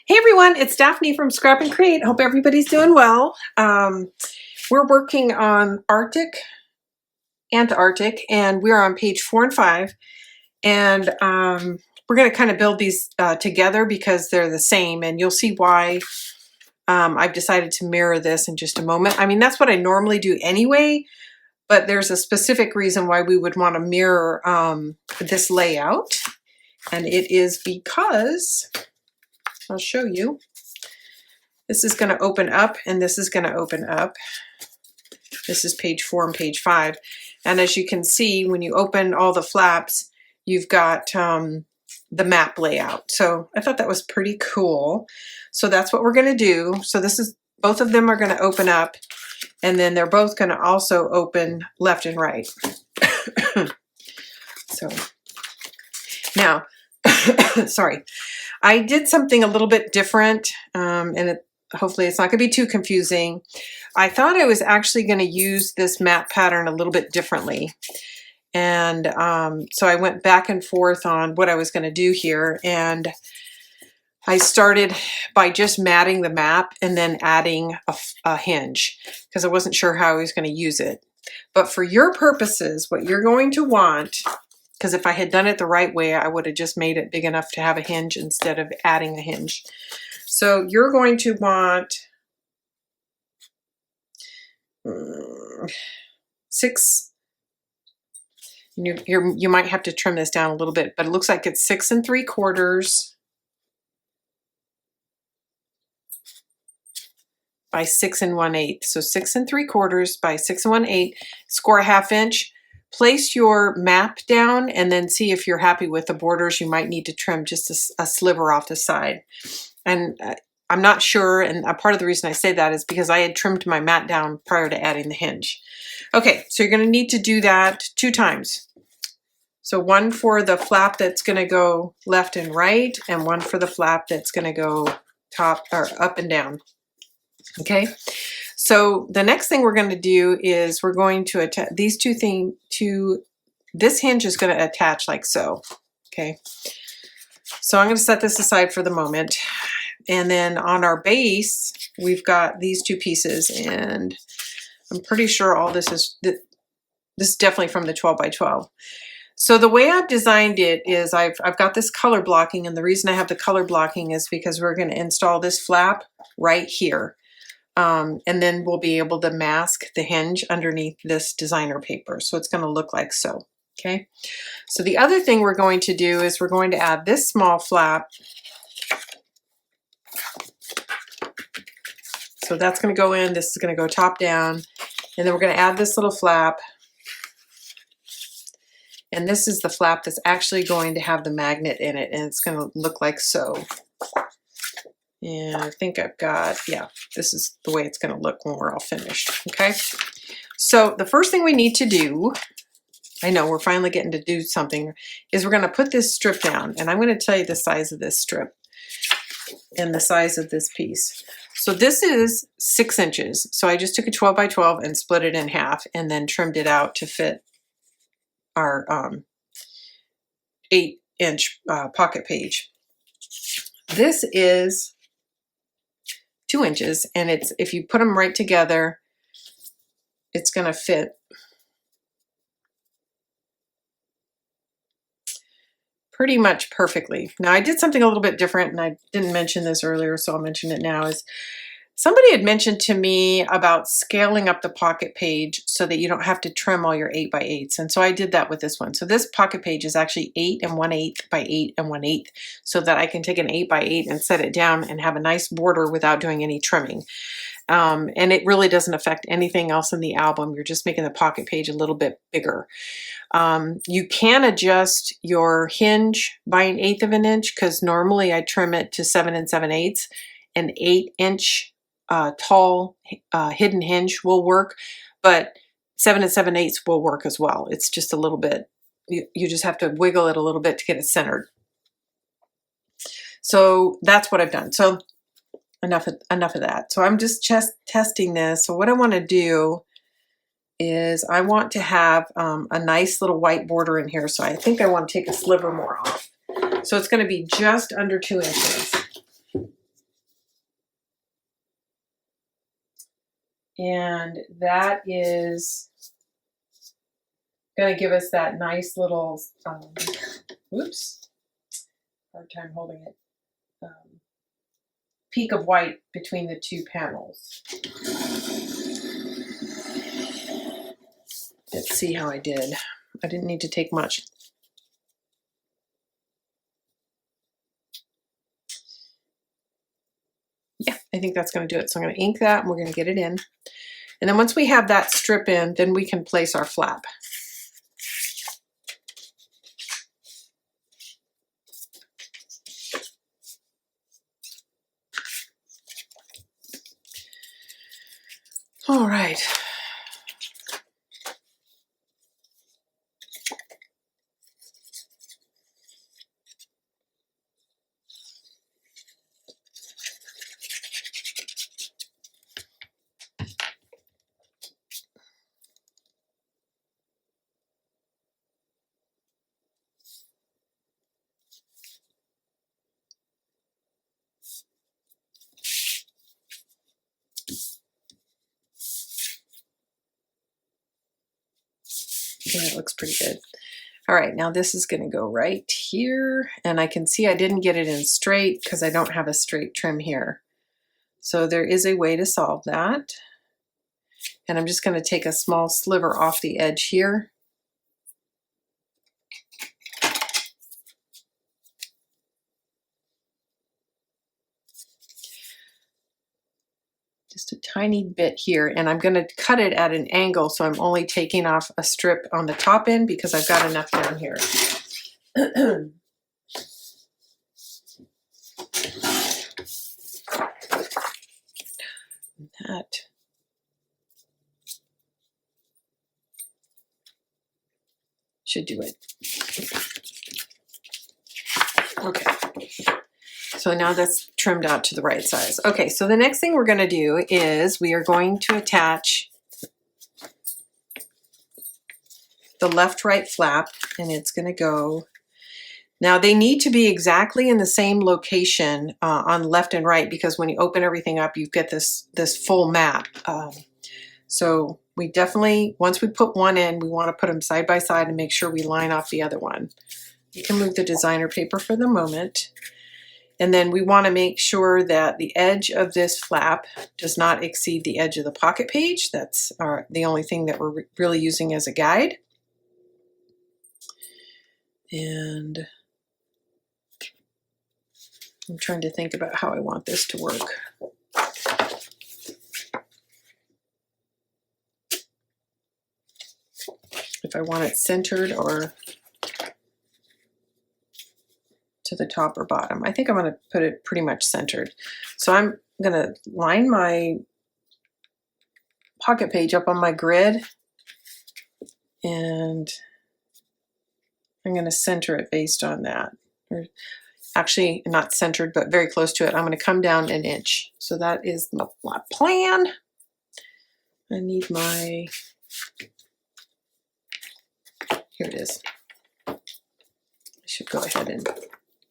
Hey everyone, it's Daphne from Scrap and Create. Hope everybody's doing well. We're working on Arctic, Antarctic, and we're on page 4 and 5. And we're going to kind of build these together because they're the same, and you'll see why I've decided to mirror this in just a moment. I mean, that's what I normally do anyway, but there's a specific reason why we would want to mirror this layout. And it is because, I'll show you. This is going to open up and this is going to open up. This is page 4 and page 5. And as you can see, when you open all the flaps, you've got the map layout. So I thought that was pretty cool. So that's what we're going to do. So this is, both of them are going to open up, and then they're both going to also open left and right. So now, sorry, I did something a little bit different, and hopefully it's not going to be too confusing. I thought I was actually going to use this map pattern a little bit differently. And so I went back and forth on what I was going to do here. And I started by just matting the map and then adding a hinge because I wasn't sure how I was going to use it. But for your purposes, what you're going to want, because if I had done it the right way, I would have just made it big enough to have a hinge instead of adding a hinge. So you're going to want 6. You might have to trim this down a little bit, but it looks like it's 6 3/4 by 6 1/8. So 6 3/4 by 6 1/8. Score a 1/2 inch. Place your map down and then see if you're happy with the borders. You might need to trim just a sliver off the side. And I'm not sure, and a part of the reason I say that is because I had trimmed my mat down prior to adding the hinge. Okay, so you're going to need to do that 2 times. So one for the flap that's going to go left and right, and one for the flap that's going to go top or up and down. Okay, so the next thing we're going to do is we're going to attach these two things to this hinge is going to attach like so. Okay, so I'm going to set this aside for the moment. And then on our base, we've got these 2 pieces, and I'm pretty sure all this is definitely from the 12 by 12. So the way I've designed it is I've got this color blocking, and the reason I have the color blocking is because we're going to install this flap right here. And then we'll be able to mask the hinge underneath this designer paper. So it's going to look like so. Okay. So the other thing we're going to do is we're going to add this small flap. So that's going to go in, this is going to go top down, and then we're going to add this little flap. And this is the flap that's actually going to have the magnet in it, and it's going to look like so. And I think I've got, yeah, this is the way it's going to look when we're all finished. Okay. So the first thing we need to do, I know we're finally getting to do something, is we're going to put this strip down, and I'm going to tell you the size of this strip and the size of this piece. So this is 6 inches. So I just took a 12 by 12 and split it in half and then trimmed it out to fit our 8-inch pocket page. This is 2 inches, and it's, if you put them right together, it's going to fit pretty much perfectly. Now I did something a little bit different, and I didn't mention this earlier, so I'll mention it now. Is somebody had mentioned to me about scaling up the pocket page so that you don't have to trim all your 8 by 8s. And so I did that with this one. So this pocket page is actually 8 1/8 by 8 1/8, so that I can take an 8 by 8 and set it down and have a nice border without doing any trimming. And it really doesn't affect anything else in the album. You're just making the pocket page a little bit bigger. You can adjust your hinge by 1/8 of an inch, because normally I trim it to 7 7/8. An 8-inch tall hidden hinge will work, but 7 7/8 will work as well. It's just a little bit, you just have to wiggle it a little bit to get it centered. So that's what I've done. So enough of that. So I'm just testing this. So what I want to do is I want to have a nice little white border in here. So I think I want to take a sliver more off. So it's going to be just under 2 inches. And that is going to give us that nice little, whoops, hard time holding it, peak of white between the two panels. Let's see how I did. I didn't need to take much. Yeah, I think that's going to do it. So I'm going to ink that and we're going to get it in. And then once we have that strip in, then we can place our flap. All right. Yeah, it looks pretty good. All right, now this is going to go right here, and I can see I didn't get it in straight because I don't have a straight trim here. So there is a way to solve that. And I'm just going to take a small sliver off the edge here. Just a tiny bit here, and I'm going to cut it at an angle, so I'm only taking off a strip on the top end because I've got enough down here. That should do it. Okay. So now that's trimmed out to the right size. Okay, so the next thing we're going to do is we are going to attach the left-right flap, and it's going to go. Now they need to be exactly in the same location on left and right, because when you open everything up, you get this full map. So we definitely, once we put one in, we want to put them side by side and make sure we line off the other one. You can move the designer paper for the moment. And then we want to make sure that the edge of this flap does not exceed the edge of the pocket page. That's the only thing that we're really using as a guide. And I'm trying to think about how I want this to work. If I want it centered or to the top or bottom. I think I'm going to put it pretty much centered. So I'm going to line my pocket page up on my grid, and I'm going to center it based on that. Or actually not centered, but very close to it. I'm going to come down an inch. So that is my plan. I need my, here it is. I should go ahead and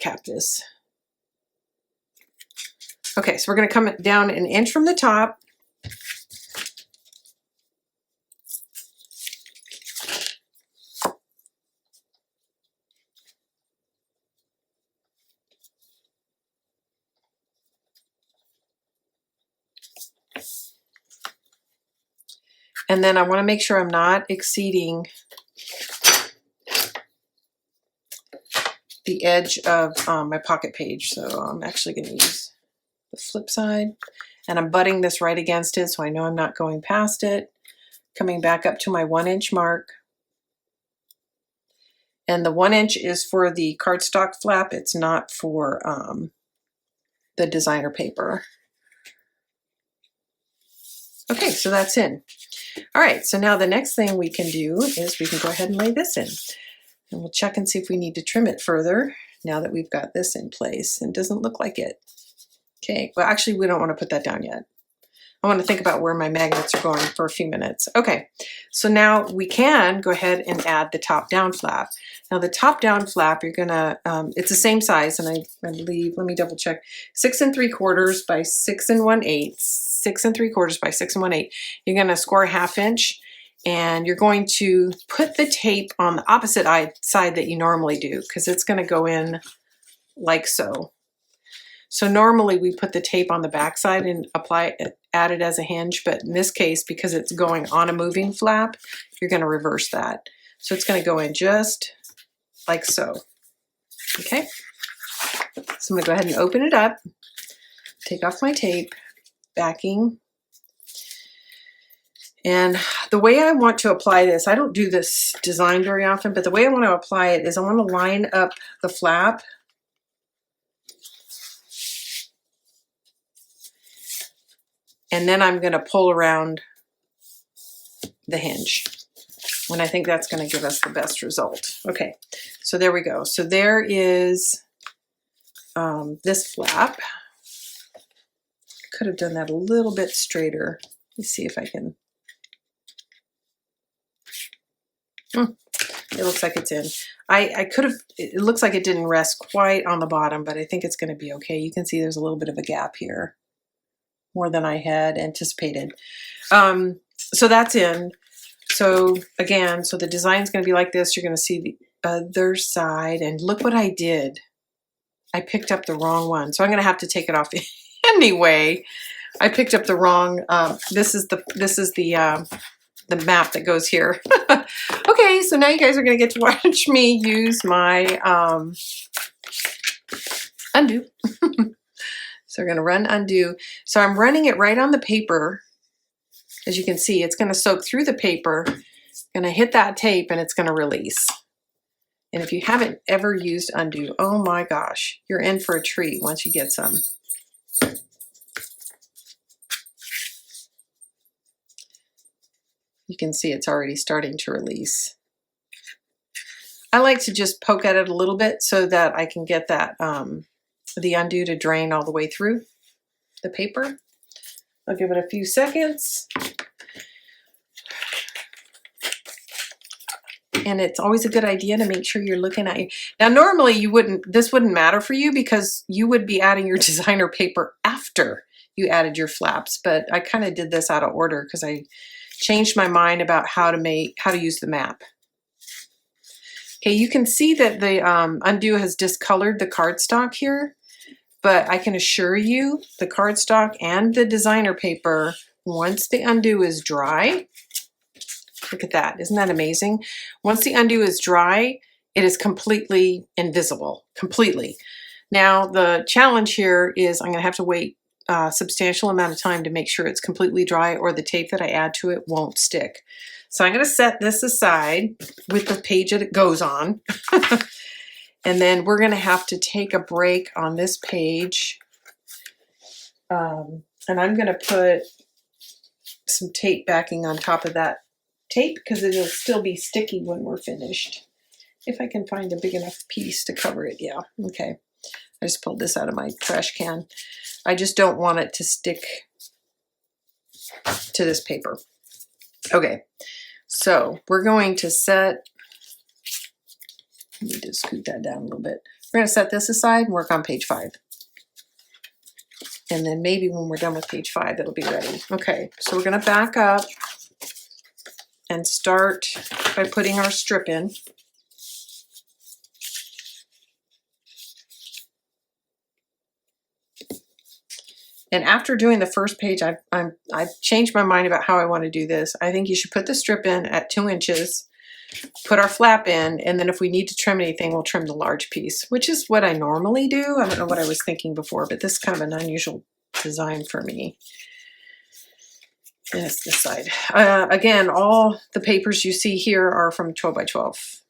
cap this. Okay, so we're going to come down an inch from the top. And then I want to make sure I'm not exceeding the edge of my pocket page. So I'm actually going to use the flip side, and I'm butting this right against it, so I know I'm not going past it. Coming back up to my 1 inch mark. And the 1 inch is for the cardstock flap. It's not for the designer paper. Okay, so that's in. All right, so now the next thing we can do is we can go ahead and lay this in. And we'll check and see if we need to trim it further now that we've got this in place. And it doesn't look like it. Okay, well actually we don't want to put that down yet. I want to think about where my magnets are going for a few minutes. Okay, so now we can go ahead and add the top down flap. Now the top down flap, you're gonna, it's the same size, and I believe, let me double check, 6 3/4 by 6 1/8, 6 3/4 by 6 1/8. You're going to score a 1/2 inch, and you're going to put the tape on the opposite side that you normally do, because it's going to go in like so. So normally we put the tape on the back side and add it as a hinge, but in this case, because it's going on a moving flap, you're going to reverse that. So it's going to go in just like so. Okay, so I'm going to go ahead and open it up, take off my tape, backing. And the way I want to apply this, I don't do this design very often, but the way I want to apply it is I want to line up the flap and then I'm going to pull around the hinge. And I think that's going to give us the best result. Okay, so there we go. So there is this flap. Could have done that a little bit straighter. Let me see if I can. It looks like it's in. I could have, it looks like it didn't rest quite on the bottom, but I think it's going to be okay. You can see there's a little bit of a gap here, more than I had anticipated. So that's in. So again, so the design is going to be like this. You're going to see the other side, and look what I did. I picked up the wrong one, so I'm going to have to take it off anyway. I picked up the wrong. This is the map that goes here. Okay, so now you guys are going to get to watch me use my undo. So we're going to run undo. So I'm running it right on the paper. As you can see, it's going to soak through the paper, going to hit that tape, and it's going to release. And if you haven't ever used undo, oh my gosh, you're in for a treat once you get some. You can see it's already starting to release. I like to just poke at it a little bit so that I can get that the undo to drain all the way through the paper. I'll give it a few seconds. And it's always a good idea to make sure you're looking at you. Now, normally this wouldn't matter for you because you would be adding your designer paper after you added your flaps. But I kind of did this out of order because I changed my mind about how to use the map. Okay, you can see that the undo has discolored the cardstock here, but I can assure you the cardstock and the designer paper, once the undo is dry, look at that, isn't that amazing? Once the undo is dry, it is completely invisible, completely. Now, the challenge here is I'm gonna have to wait a substantial amount of time to make sure it's completely dry, or the tape that I add to it won't stick. So I'm going to set this aside with the page that it goes on. And then we're going to have to take a break on this page. And I'm going to put some tape backing on top of that tape because it'll still be sticky when we're finished. If I can find a big enough piece to cover it. Yeah, okay. I just pulled this out of my trash can. I just don't want it to stick to this paper. Okay, so we're going to set, let me just scoot that down a little bit. We're going to set this aside and work on page 5. And then maybe when we're done with page 5, it'll be ready. Okay, so we're going to back up and start by putting our strip in. And after doing the first page, I've changed my mind about how I want to do this. I think you should put the strip in at 2 inches, put our flap in, and then if we need to trim anything, we'll trim the large piece, which is what I normally do. I don't know what I was thinking before, but this is kind of an unusual design for me. And it's this side. Again, all the papers you see here are from 12 by 12.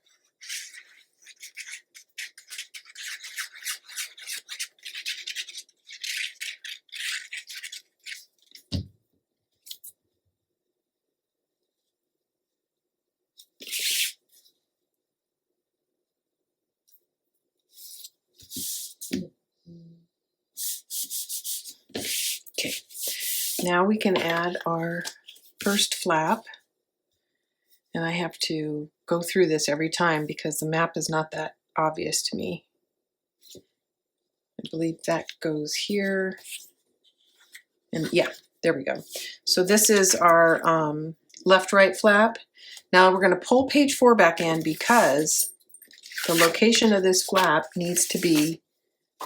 Okay, now we can add our first flap, and I have to go through this every time because the map is not that obvious to me. I believe that goes here, and yeah, There we go. So this is our left-right flap. Now we're going to pull page 4 back in because the location of this flap needs to be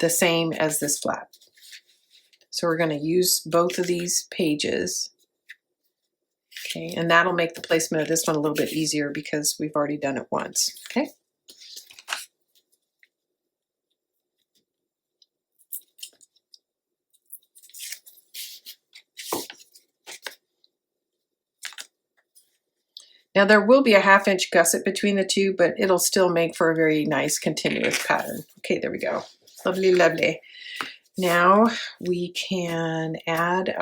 the same as this flap. So we're going to use both of these pages. Okay, and that'll make the placement of this one a little bit easier because we've already done it once. Okay. Now there will be a 1/2 inch gusset between the two, but it'll still make for a very nice continuous pattern. Okay, there we go. Lovely, lovely. Now we can add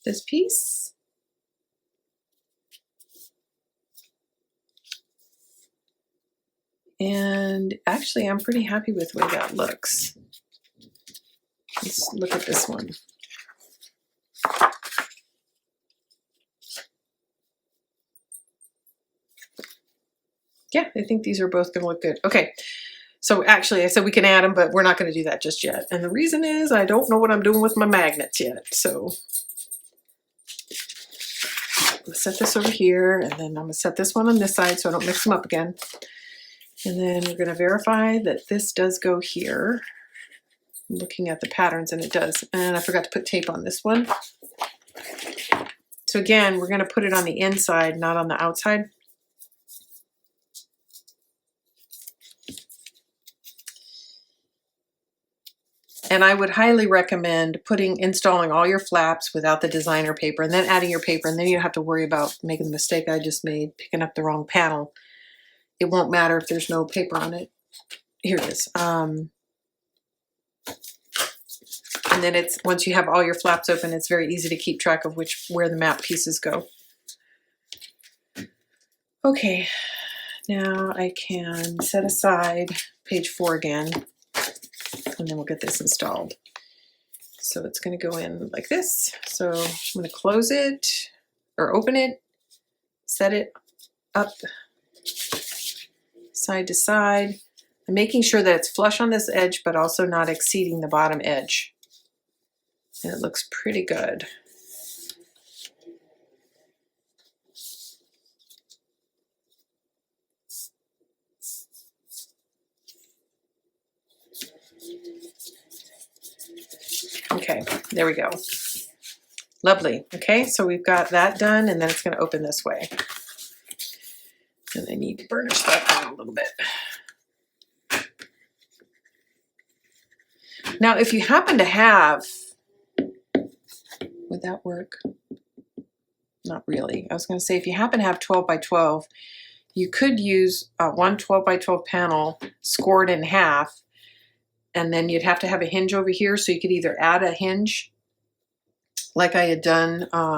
this piece. And actually, I'm pretty happy with the way that looks. Let's look at this one. Yeah, I think these are both going to look good. Okay, so actually I said we can add them, but we're not going to do that just yet. And the reason is I don't know what I'm doing with my magnets yet. So let's set this over here, and then I'm going to set this one on this side so I don't mix them up again. And then we're going to verify that this does go here. I'm looking at the patterns, and it does. And I forgot to put tape on this one. So again, we're going to put it on the inside, not on the outside. And I would highly recommend installing all your flaps without the designer paper and then adding your paper, and then you don't have to worry about making the mistake I just made, picking up the wrong panel. It won't matter if there's no paper on it. Here it is. And then once you have all your flaps open, it's very easy to keep track of where the map pieces go. Okay, now I can set aside page 4 again. And then we'll get this installed. So it's going to go in like this. So I'm going to close it or open it, set it up side to side. I'm making sure that it's flush on this edge, but also not exceeding the bottom edge. And it looks pretty good. Okay, there we go. Lovely. Okay, so we've got that done, and then it's going to open this way. And I need to burnish that down a little bit. Now, if you happen to have, would that work? Not really. I was going to say, if you happen to have 12 by 12, you could use one 12 by 12 panel scored in half, and then you'd have to have a hinge over here, so you could either add a hinge like I had done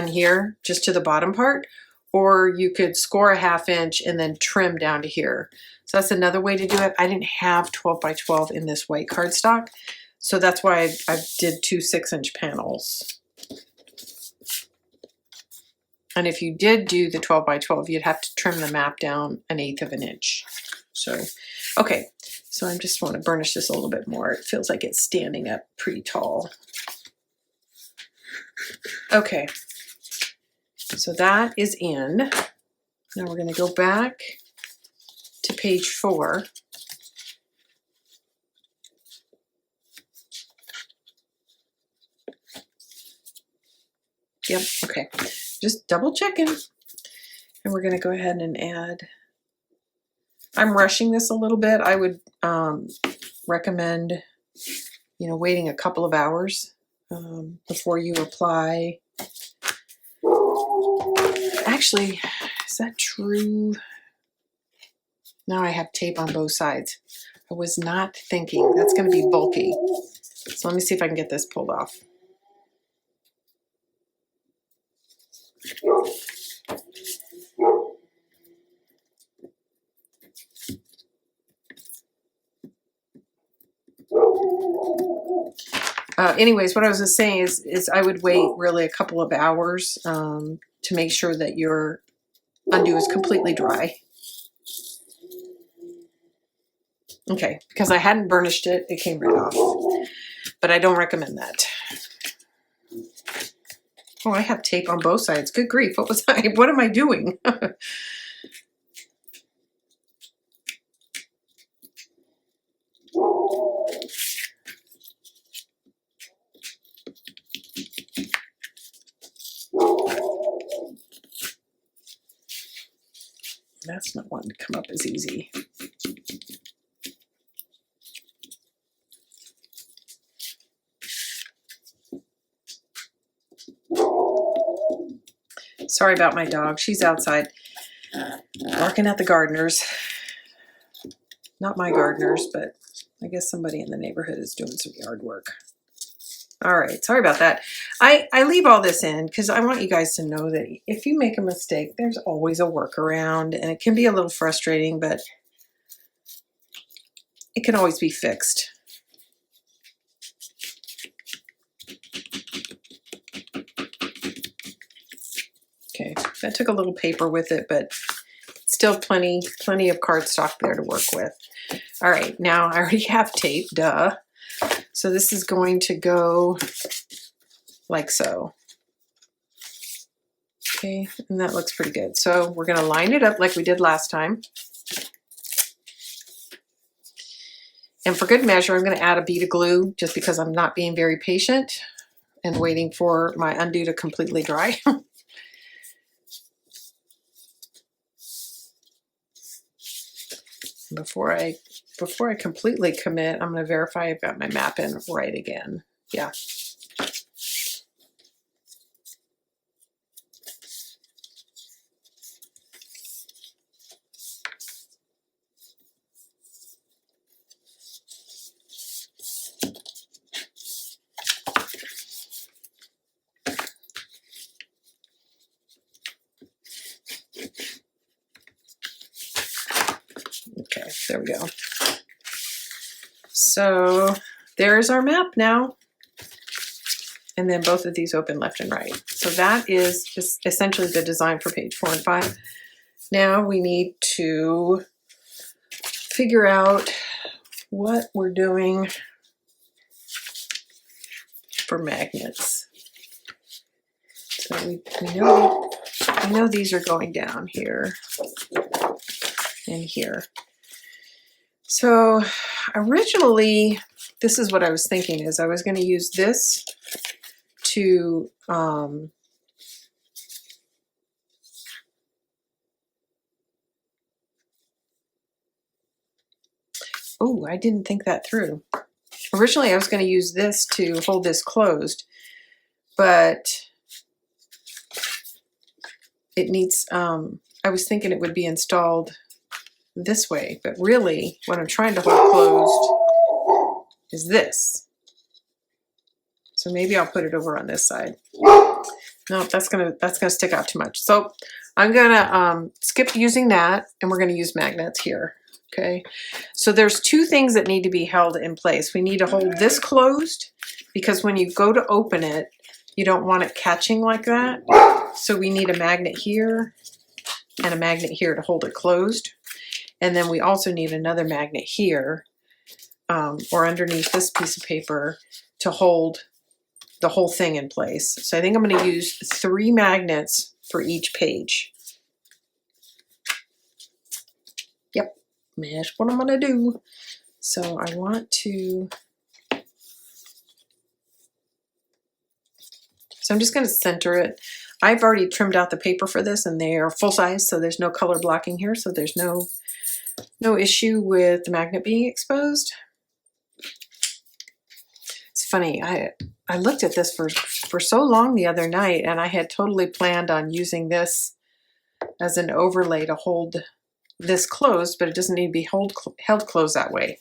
here, just to the bottom part, or you could score a 1/2 inch and then trim down to here. So that's another way to do it. I didn't have 12 by 12 in this white cardstock, so that's why I did 2 6-inch panels. And if you did do the 12 by 12, you'd have to trim the map down 1/8 of an inch. So, okay, so I just want to burnish this a little bit more. It feels like it's standing up pretty tall. Okay, so that is in. Now we're going to go back to page 4. Yep, okay. Just double checking. And we're going to go ahead and add. I'm rushing this a little bit. I would recommend, waiting a couple of hours before you apply. Actually, is that true? Now I have tape on both sides. I was not thinking. That's going to be bulky. So let me see if I can get this pulled off. Anyways, what I was just saying is I would wait really a couple of hours to make sure that your undo is completely dry. Okay, because I hadn't burnished it, it came right off. But I don't recommend that. Oh, I have tape on both sides. Good grief, what am I doing? That's not wanting to come up as easy. Sorry about my dog. She's outside barking at the gardeners. Not my gardeners, but I guess somebody in the neighborhood is doing some yard work. All right, sorry about that. I leave all this in because I want you guys to know that if you make a mistake, there's always a workaround, and it can be a little frustrating, but it can always be fixed. Okay, that took a little paper with it, but still plenty of cardstock there to work with. All right, now I already have tape, duh. So this is going to go like so. Okay, and that looks pretty good. So we're gonna line it up like we did last time. And for good measure, I'm gonna add a bead of glue just because I'm not being very patient and waiting for my undo to completely dry. Before I completely commit, I'm going to verify I've got my map in right again. Yeah. Okay, there we go. So there's our map now. And then both of these open left and right. So that is just essentially the design for page 4 and 5. Now we need to figure out what we're doing for magnets. So we know these are going down here and here. So originally, this is what I was thinking is I was going to use this to oh, I didn't think that through. Originally, I was going to use this to hold this closed, but it needs, I was thinking it would be installed this way, but really what I'm trying to hold closed is this. So maybe I'll put it over on this side. No, that's gonna stick out too much. So I'm gonna skip using that, and we're gonna use magnets here. Okay, so there's two things that need to be held in place. We need to hold this closed because when you go to open it, you don't want it catching like that. So we need a magnet here and a magnet here to hold it closed. And then we also need another magnet here or underneath this piece of paper to hold the whole thing in place. So I think I'm going to use 3 magnets for each page. Yep, that's what I'm going to do. So I want to, so I'm just going to center it. I've already trimmed out the paper for this and they are full size, so there's no color blocking here. So there's no issue with the magnet being exposed. It's funny, I looked at this for so long the other night, and I had totally planned on using this as an overlay to hold this closed, but it doesn't need to be held closed that way.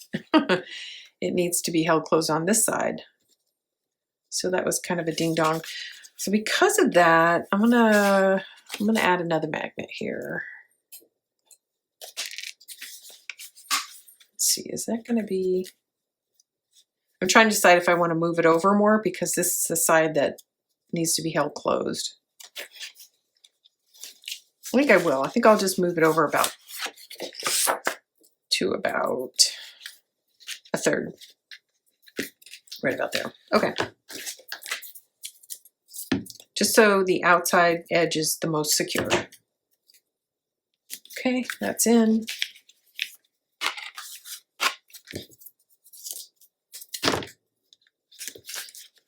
It needs to be held closed on this side. So that was kind of a ding dong. So because of that, I'm gonna add another magnet here. Let's see, is that gonna be, I'm trying to decide if I want to move it over more because this is the side that needs to be held closed. I think I will. I think I'll just move it over about to about 1/3. Right about there. Okay. Just so the outside edge is the most secure. Okay, that's in.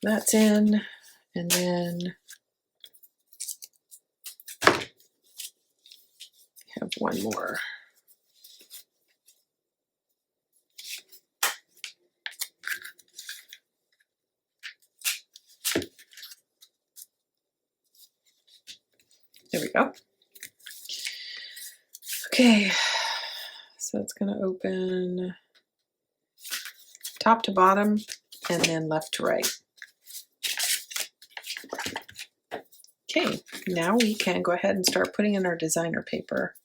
That's in. And then have one more. There we go. Okay, so it's going to open top to bottom and then left to right. Okay, now we can go ahead and start putting in our designer paper.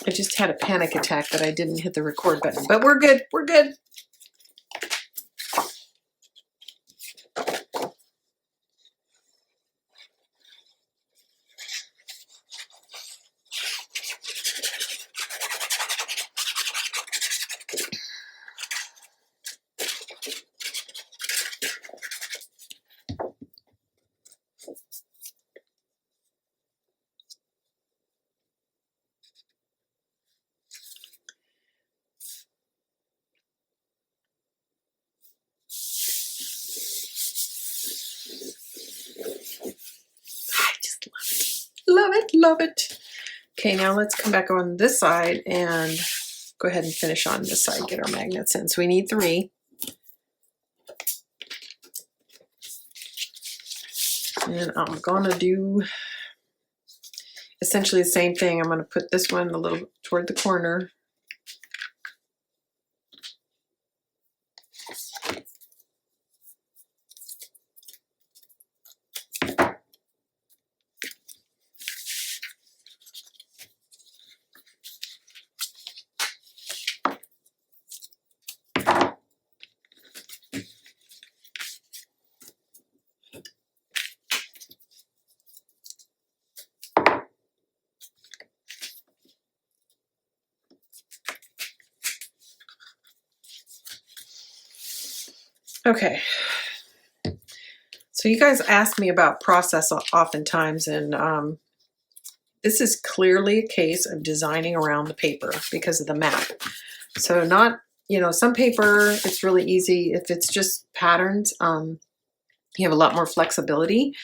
I just had a panic attack that I didn't hit the record button, but we're good. We're good. Love it, love it. Okay, now let's come back on this side and go ahead and finish on this side, get our magnets in. So we need 3. And I'm gonna do essentially the same thing. I'm gonna put this one a little toward the corner. Okay, so you guys ask me about process oftentimes, and this is clearly a case of designing around the paper because of the map. So not, you know, some paper, it's really easy. If it's just patterns, you have a lot more flexibility.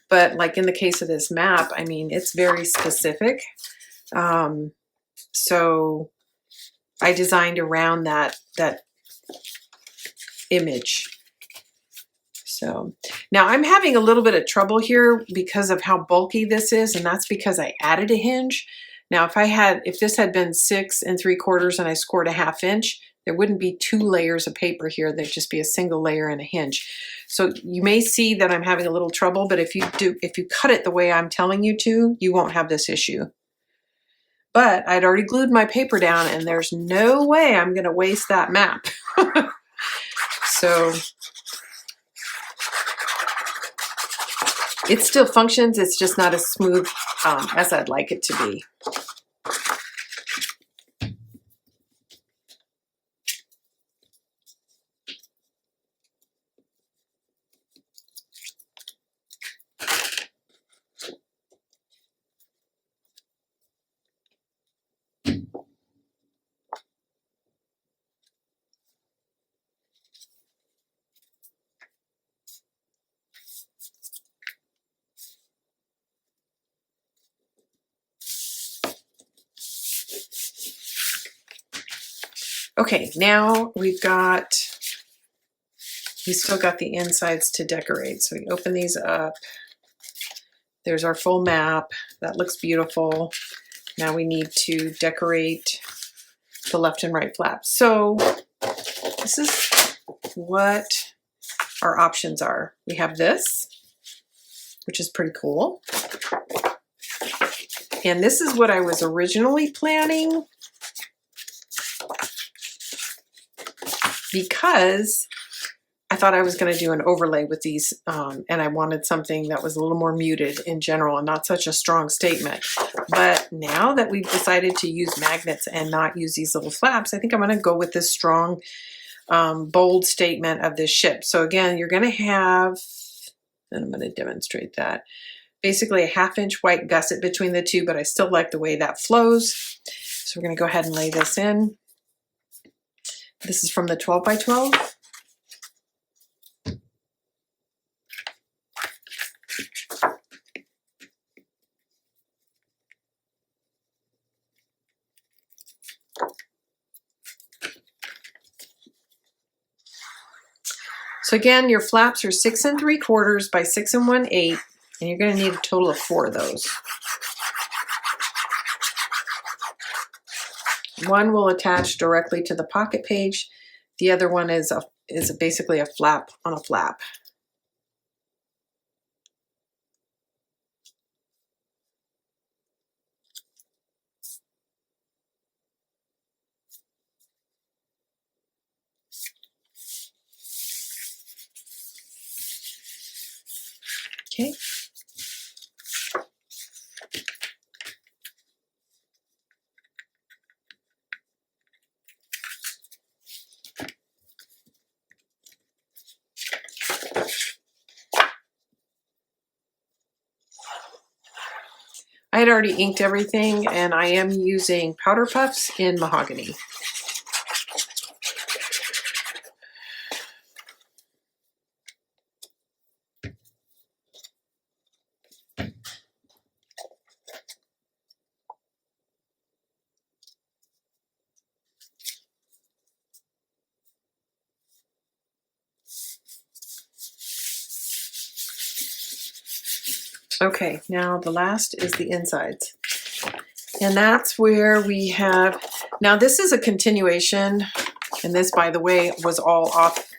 But like in the case of this map, I mean, it's very specific. So I designed around that image. So now I'm having a little bit of trouble here because of how bulky this is, and that's because I added a hinge. Now if this had been 6 3/4 and I scored a 1/2 inch, there wouldn't be 2 layers of paper here. There'd just be a single layer and a hinge. So you may see that I'm having a little trouble, but if you cut it the way I'm telling you to, you won't have this issue. But I'd already glued my paper down, and there's no way I'm going to waste that map. So it still functions. It's just not as smooth as I'd like it to be. Okay, now we still got the insides to decorate. So we open these up. There's our full map. That looks beautiful. Now we need to decorate the left and right flaps. So this is what our options are. We have this, which is pretty cool. And this is what I was originally planning, because I thought I was going to do an overlay with these, and I wanted something that was a little more muted in general and not such a strong statement. But now that we've decided to use magnets and not use these little flaps, I think I'm going to go with this strong, bold statement of this ship. So again, you're going to have, and I'm going to demonstrate that, basically a 1/2 inch white gusset between the two, but I still like the way that flows. So we're going to go ahead and lay this in. This is from the 12 by 12. So again, your flaps are 6 3/4 by 6 1/8, and you're going to need a total of 4 of those. One will attach directly to the pocket page. The other one is basically a flap on a flap. Okay. I had already inked everything, and I am using powder puffs in mahogany. Okay, now the last is the insides. And that's where we have, now this is a continuation, and this, by the way, was all off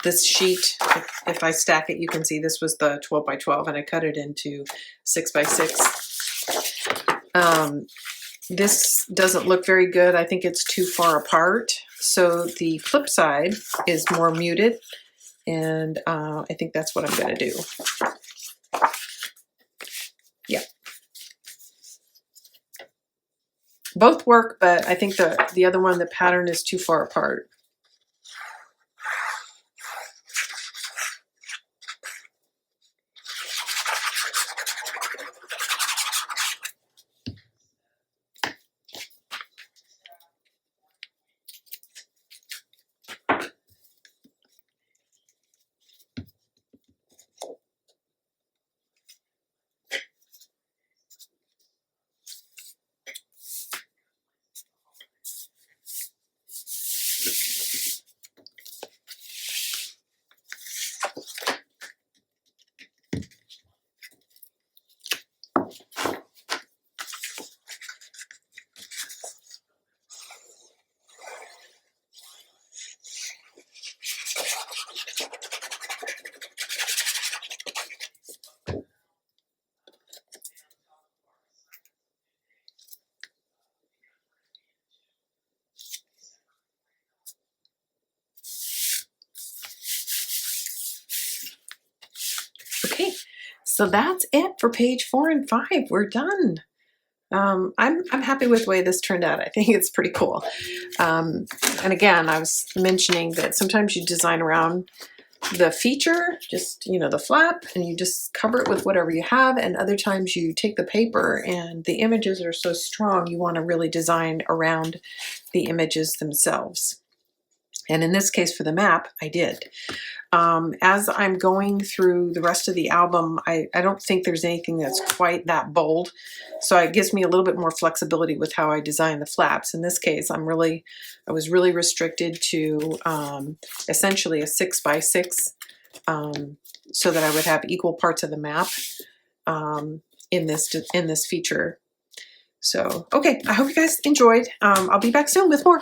this sheet. If I stack it, you can see this was the 12 by 12, and I cut it into 6 by 6. This doesn't look very good. I think it's too far apart. So the flip side is more muted, and I think that's what I'm going to do. Yeah. Both work, but I think the other one, the pattern is too far apart. Okay, so that's it for page 4 and 5. We're done. I'm happy with the way this turned out. I think it's pretty cool. And again, I was mentioning that sometimes you design around the feature, just, you know, the flap, and you just cover it with whatever you have. And other times you take the paper and the images are so strong, you want to really design around the images themselves. And in this case for the map, I did. As I'm going through the rest of the album, I don't think there's anything that's quite that bold. So it gives me a little bit more flexibility with how I design the flaps. In this case, I was really restricted to essentially a 6 by 6, so that I would have equal parts of the map in this feature. So, okay, I hope you guys enjoyed. I'll be back soon with more.